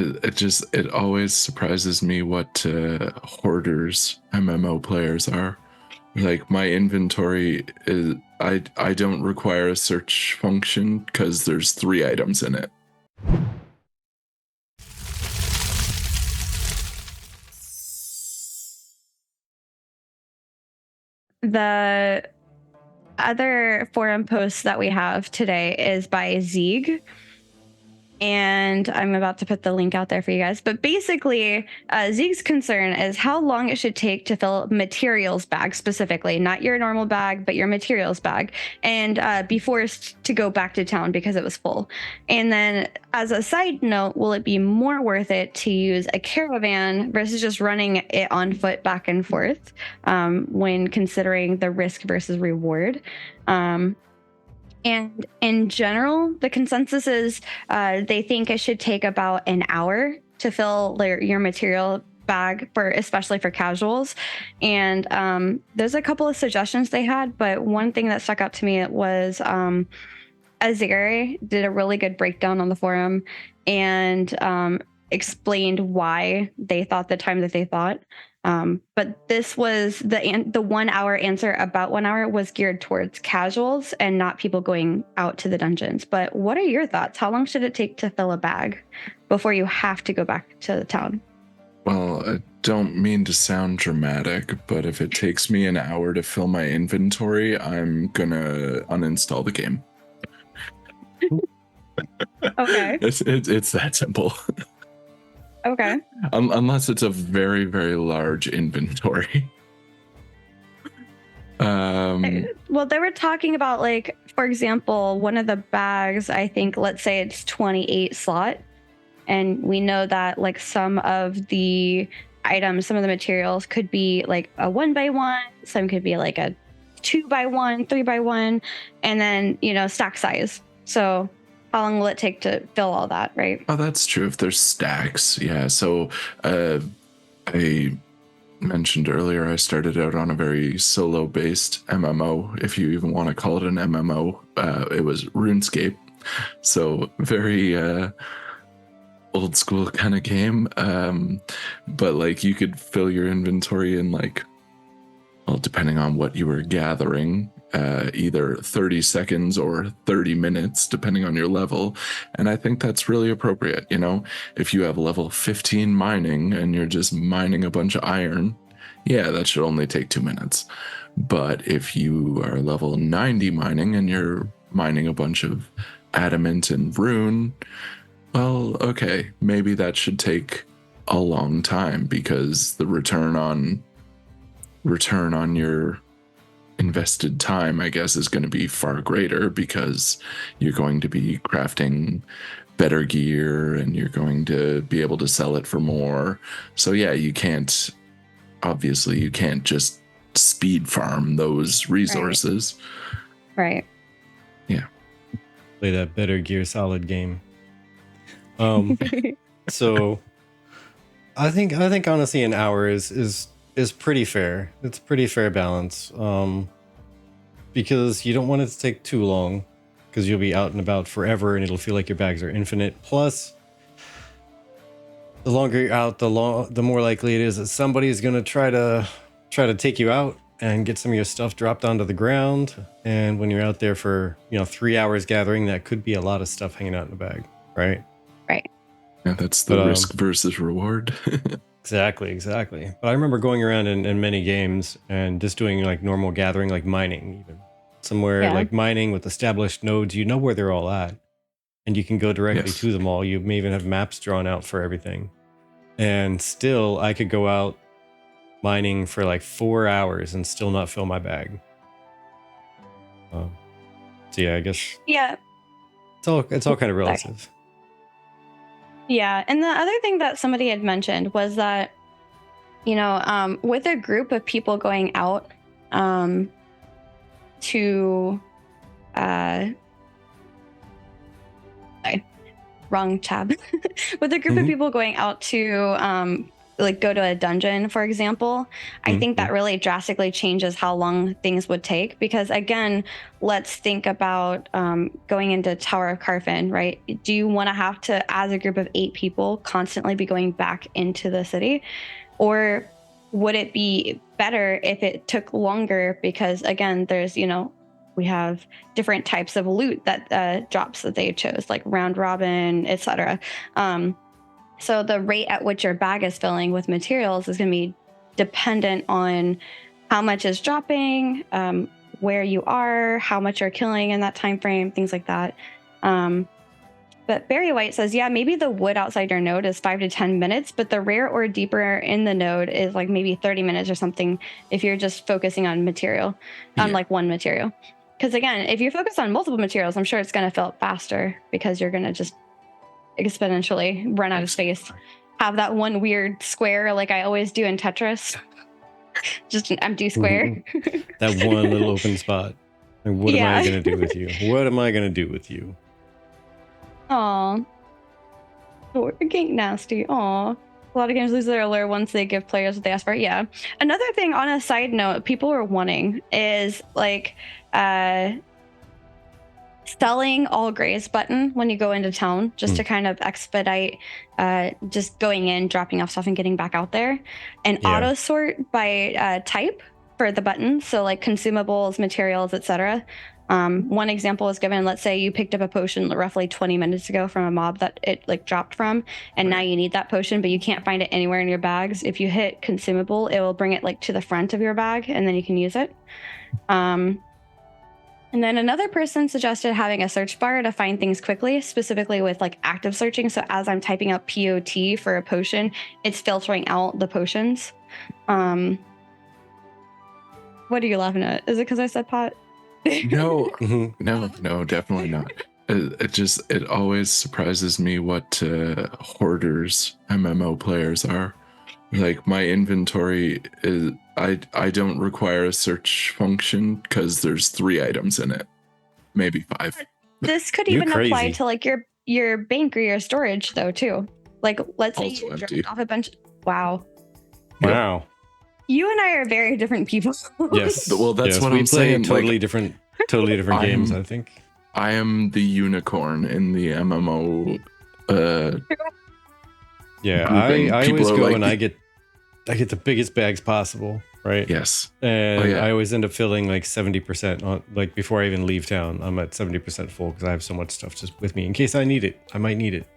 it always surprises me what hoarders MMO players are. Like, my inventory is, I don't require a search function because there's 3 items in it. The other forum post that we have today is by Zieg. And I'm about to put the link out there for you guys. But basically, Zieg's concern is how long it should take to fill materials bag specifically, not your normal bag, but your materials bag, and be forced to go back to town because it was full. And then as a side note, will it be more worth it to use a caravan versus just running it on foot back and forth when considering the risk versus reward? And in general, the consensus is they think it should take about an hour to fill your material bag, especially for casuals. And there's a couple of suggestions they had, but one thing that stuck out to me was Azere did a really good breakdown on the forum and explained why they thought the time that they thought. But this was the 1 hour answer. About 1 hour was geared towards casuals and not people going out to the dungeons. But what are your thoughts? How long should it take to fill a bag before you have to go back to the town? Well, I don't mean to sound dramatic, but if it takes me an hour to fill my inventory, I'm gonna uninstall the game. Okay. It's that simple. Okay. Unless it's a very, very large inventory. Well, they were talking about, like, for example, one of the bags, I think, let's say it's 28 slot. And we know that, like, some of the items, some of the materials could be like a 1x1, some could be like a 2x1, 3x1, and then, stack size. So how long will it take to fill all that, right? Oh, that's true. If there's stacks, yeah. So I mentioned earlier I started out on a very solo-based MMO, if you even want to call it an MMO. It was RuneScape. So very old school kind of game. But like, you could fill your inventory in, like, well, depending on what you were gathering, either 30 seconds or 30 minutes, depending on your level. And I think that's really appropriate. If you have level 15 mining and you're just mining a bunch of iron, yeah, that should only take 2 minutes. But if you are level 90 mining and you're mining a bunch of adamant and rune, well, okay, maybe that should take a long time, because the return on your invested time, I guess, is going to be far greater, because you're going to be crafting better gear and you're going to be able to sell it for more. So yeah, you can't just speed farm those resources. Right. Yeah. Play that better gear solid game. So I think honestly an hour is pretty fair. It's a pretty fair balance. Because you don't want it to take too long, because you'll be out and about forever and it'll feel like your bags are infinite. Plus, the longer you're out, the more likely it is that somebody is going to try to take you out and get some of your stuff dropped onto the ground. And when you're out there for 3 hours gathering, that could be a lot of stuff hanging out in the bag, right? Right. Yeah, that's the risk versus reward. Exactly. But I remember going around in many games and just doing like normal gathering, like mining, even somewhere like mining with established nodes. You know where they're all at, and you can go directly to them all. You may even have maps drawn out for everything. And still, I could go out mining for like 4 hours and still not fill my bag. So yeah, I guess. Yeah. It's all kind of relative. Yeah, and the other thing that somebody had mentioned was that, with a group of people going out to, sorry, wrong tab. With a group of people going out to like go to a dungeon, for example, I think that really drastically changes how long things would take. Because again, let's think about going into Tower of Carfin, right? Do you want to have to, as a group of 8 people, constantly be going back into the city? Or would it be better if it took longer? Because again, there's, we have different types of loot that drops that they chose, like round robin, etc. So the rate at which your bag is filling with materials is going to be dependent on how much is dropping, where you are, how much you're killing in that time frame, things like that. But Barry White says, yeah, maybe the wood outside your node is 5 to 10 minutes, but the rare or deeper in the node is like maybe 30 minutes or something if you're just focusing on material, on like one material. Because again, if you focus on multiple materials, I'm sure it's going to fill up faster because you're going to just exponentially run out of space. Have that one weird square like I always do in Tetris. Just an empty square. That one little open spot. Like, what am I going to do with you? What am I going to do with you? Aw. Getting nasty. Aw. A lot of games lose their allure once they give players what they ask for. Yeah. Another thing on a side note, people are wanting is like selling all grays button when you go into town, just to kind of expedite just going in, dropping off stuff and getting back out there, and auto sort by type for the buttons. So like consumables, materials, etc. One example is given, let's say you picked up a potion roughly 20 minutes ago from a mob that it like dropped from, and now you need that potion, but you can't find it anywhere in your bags. If you hit consumable, it will bring it like to the front of your bag and then you can use it. And then another person suggested having a search bar to find things quickly, specifically with like active searching. So as I'm typing up POT for a potion, it's filtering out the potions. What are you laughing at? Is it because I said pot? No, definitely not. It always surprises me what hoarders MMO players are. Like my inventory is, I don't require a search function because there's 3 items in it, maybe 5. This could even apply to like your bank or your storage though too. Like let's say you dropped off a bunch. Wow. You and I are very different people. Yes. Well, that's what I'm saying. Totally different games, I think. I am the unicorn in the MMO. I always go and I get the biggest bags possible, right? Yes. And I always end up filling like 70% on, like before I even leave town. I'm at 70% full because I have so much stuff just with me in case I need it. I might need it.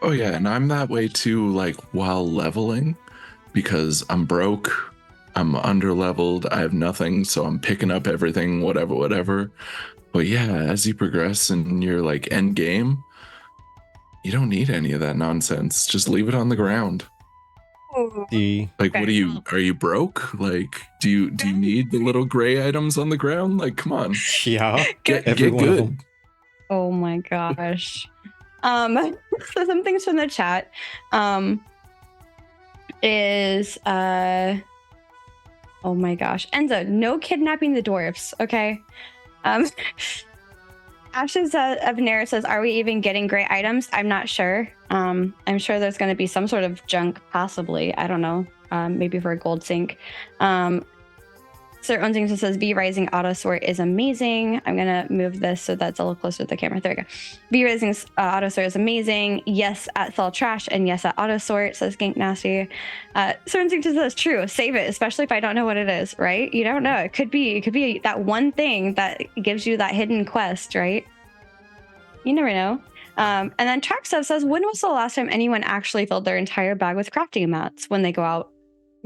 Oh yeah, and I'm that way too, like while leveling, because I'm broke. I'm under-leveled, I have nothing, so I'm picking up everything, whatever. But yeah, as you progress in your like end game, you don't need any of that nonsense. Just leave it on the ground. Like, what are you broke? Like, do you need the little gray items on the ground? Like, come on. Yeah. Get good. Oh my gosh. So some things from the chat is oh my gosh. Enzo, no kidnapping the dwarfs, okay? Ashes of Nera says, are we even getting gray items? I'm not sure. I'm sure there's going to be some sort of junk, possibly. I don't know. Maybe for a gold sink. Sir Unzington says, V Rising auto sort is amazing. I'm going to move this so that's a little closer to the camera. There we go. V Rising's auto sort is amazing. Yes at Thaw Trash and yes at auto sort, says Gank Nasty. Sir Unzington says, true. Save it, especially if I don't know what it is, right? You don't know. It could be that one thing that gives you that hidden quest, right? You never know. And then Trackstuff says, when was the last time anyone actually filled their entire bag with crafting mats when they go out?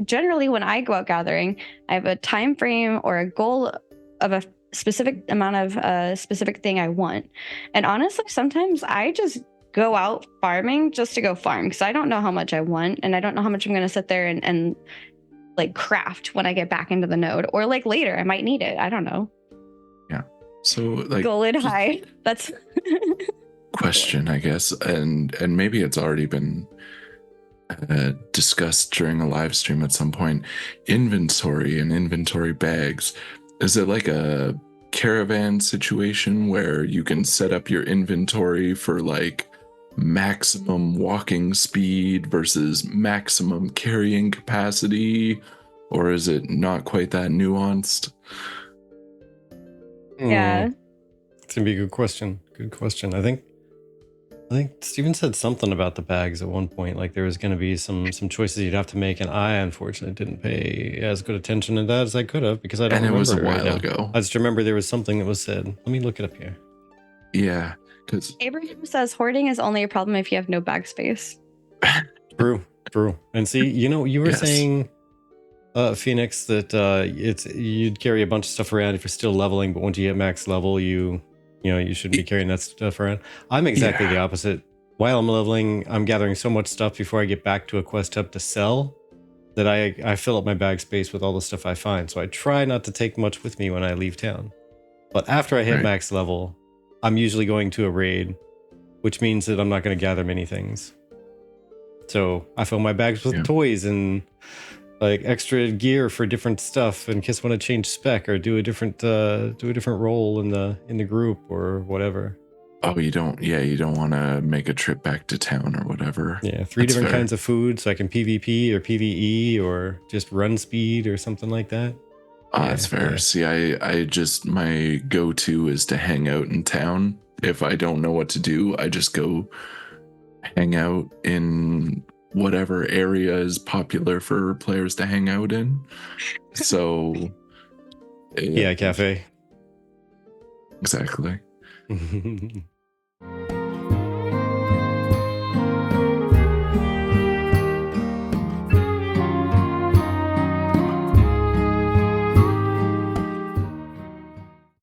Generally, when I go out gathering, I have a time frame or a goal of a specific amount of a specific thing I want. And honestly, sometimes I just go out farming just to go farm because I don't know how much I want and I don't know how much I'm going to sit there and like craft when I get back into the node, or like later I might need it. I don't know. Yeah. So like Golden high. That's question, I guess, and maybe it's already been discussed during a live stream at some point. Inventory and inventory bags. Is it like a caravan situation where you can set up your inventory for like maximum walking speed versus maximum carrying capacity, or is it not quite that nuanced? Yeah. It's gonna be a good question. Good question. I think Steven said something about the bags at one point. Like there was going to be some choices you'd have to make, and I unfortunately didn't pay as good attention to that as I could have because I don't And it remember was a right while now. ago. I just remember there was something that was said. Let me look it up here. Yeah, because Abraham says hoarding is only a problem if you have no bag space. True. And see, you were Yes. saying, Phoenix, that you'd carry a bunch of stuff around if you're still leveling, but once you hit max level, you shouldn't be carrying that stuff around. I'm exactly the opposite. While I'm leveling, I'm gathering so much stuff before I get back to a quest hub to sell that I fill up my bag space with all the stuff I find. So I try not to take much with me when I leave town. But after I hit max level, I'm usually going to a raid, which means that I'm not going to gather many things. So I fill my bags with toys and like extra gear for different stuff in case I want to change spec or do a different role in the group or whatever. Oh, you don't want to make a trip back to town or whatever. Yeah, 3 different kinds of food so I can PvP or PvE or just run speed or something like that. Oh, that's fair. Yeah. See, I just, my go-to is to hang out in town. If I don't know what to do, I just go hang out in whatever area is popular for players to hang out in. So yeah, cafe. Exactly.